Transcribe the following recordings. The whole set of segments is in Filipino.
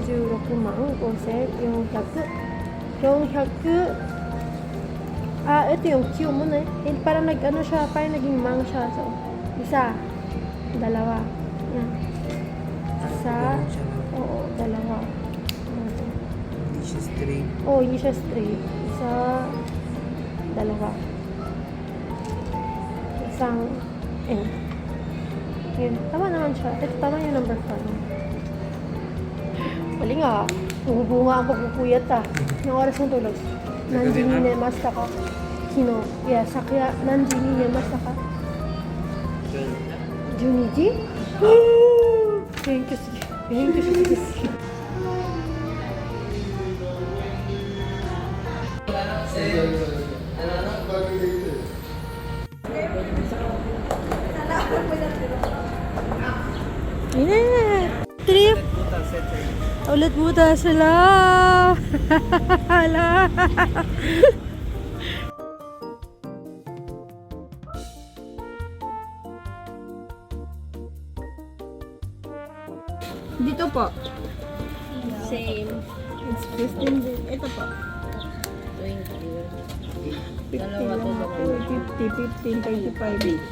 166万5400 400 ito yung Q mo na eh. Parang nag-ano siya, parang naging mang siya. So, isa, dalawa. Yan. Isa, oo, dalawa. Hindi siya straight. Oo, hindi siya straight. Isa, dalawa. Isang N. Yun, tama naman siya. Ito, tama yung number 5. Mali nga, bubunga ang pagpupuyat ng oras ng tulog. Nanji ni nemasta ka. Kino, yeah, sakya, nanji ni nemasta ka. 12 時? Thank you, thank you. Ini trip. Ulit buta sila. Hala. Dito po. Same. It's 15 din. Ito po. 20. 50 lang ako. 50, 15, 25.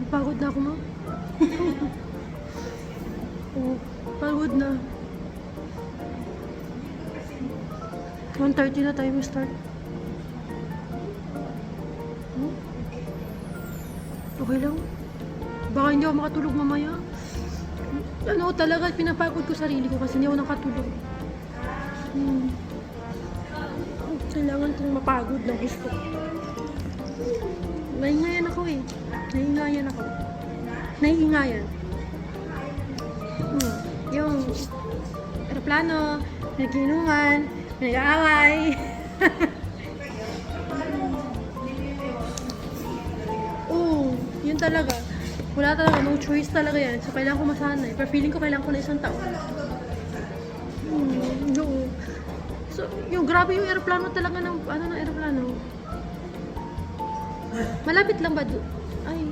Pagod na ako, ma'am. Oh, pagod na. 1:30 na tayo start. Okay lang. Baka hindi ako makatulog mamaya. Ano talaga, pinapagod ko sarili ko kasi hindi ako nakatulog. Kailangan itong mapagod na gusto. Nahingayan ako eh. Naiingayan. Yung aeroplano, nag-inuman, nag-aaway. Yun talaga. Wala talaga, no choice talaga yan. So, kailangan ko masanay. Pero feeling ko kailangan ko na isang taon. So, yung grabe yung aeroplano talaga ng, ng aeroplano. Malapit lang ba doon? Ay,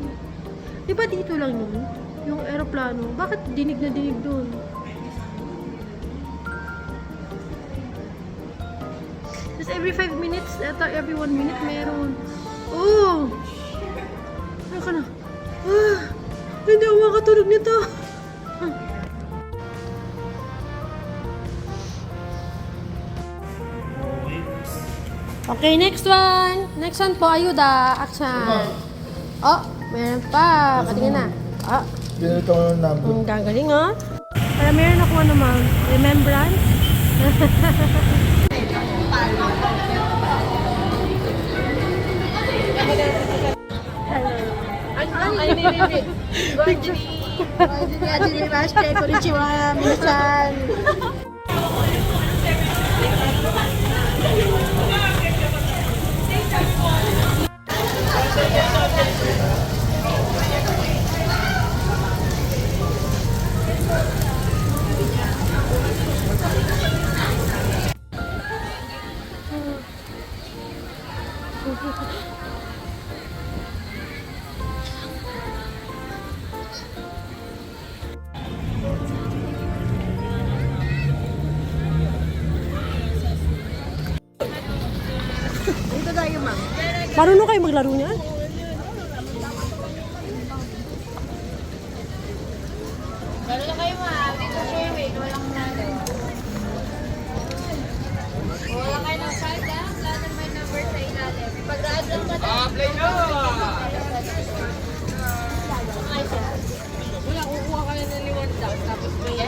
di ba dito lang yun? Yung aeroplano. Bakit dinig na dinig doon? Just every 5 minutes, every 1 minute meron. Ano ka na? Hindi ako makatulog nito. Okay, next one. Next one po, ayuda. Action. Meron pa. Patingin na. Ginito ko ng number. Ang gagaling, Para meron ako naman. Remembrance. Konnichiwa, minasan. Marunong kayo maglaro niyan? Lalo na kayo dito swimming, walang natin. Wala kayo ng card lahat ng may number sa ilalim. Pag-raan lang ka play na! Wala, kukuha ka na ng liwandag, tapos may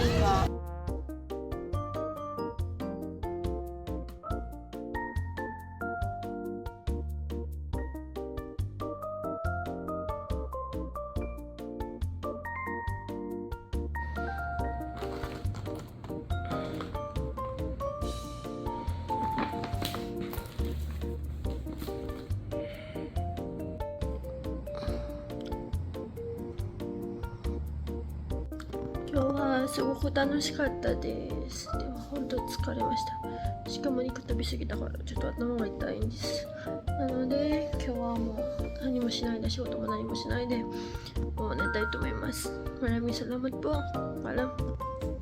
すごく楽しかったです。でも本当疲れました。しかも肉食べ過ぎたからちょっと頭が痛いんです。なので今日はもう何もしないで、仕事も何もしないでもう寝たいと思います。Maraming salamat po. Alam.